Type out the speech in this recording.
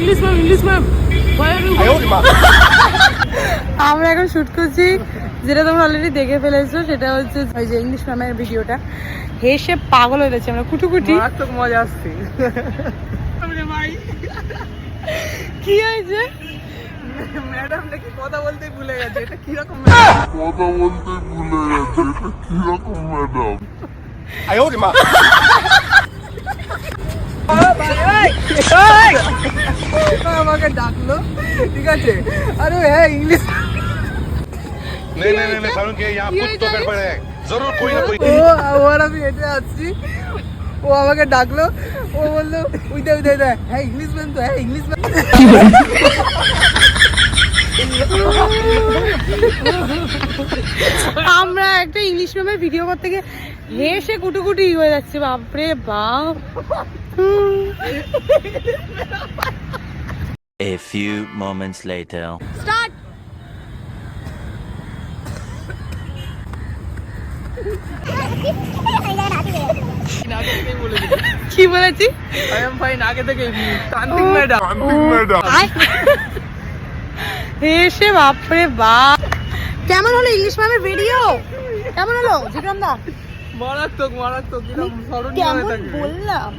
English ma'am আমরা এখন shoot করছি, যেটা তোমরা অলরেডি দেখে ফেলেছো। সেটা হচ্ছে ওই যে ইংলিশ ম্যামের ভিডিওটা। হেসে পাগল হয়ে যাচ্ছে আমরা, কুটুকুটি। মারাত্মক মজা আসছে। কি হয়েছে? ম্যাডাম নাকি কথা বলতে ভুলে গেছে। এটা কিরকম আমাকে ডাকলো, ঠিক আছে। আরে হ্যাঁ ইংলিশ नहीं सारुण के यहाँ कुछ तो गड़बड़ है जरूर कोई ना कोई। ও আবার আমি হেঁটে আসছি, ও আমাকে ডাকলো, ও বললো উইদা হ্যাঁ ইংলিশ ম্যাম তো, হ্যাঁ ইংলিশ ম্যাম। আমরা একটা ইংলিশ ম্যামের ভিডিও করতে গিয়ে হেসে কুটুকুটি হয়ে যাচ্ছে। বাপরে বাপ। A few moments later. Start. কি বলেছি? আই এম ফাইন আগে থেকে তান্ত্রিক ম্যাডাম। হেসে বাপরে বাপ। কেমন হলো ইংলিশ ম্যামের ভিডিও? কেমন হলো জিগ্রাম দা? মারাত্মক মারাত্মক, কেমন বললাম?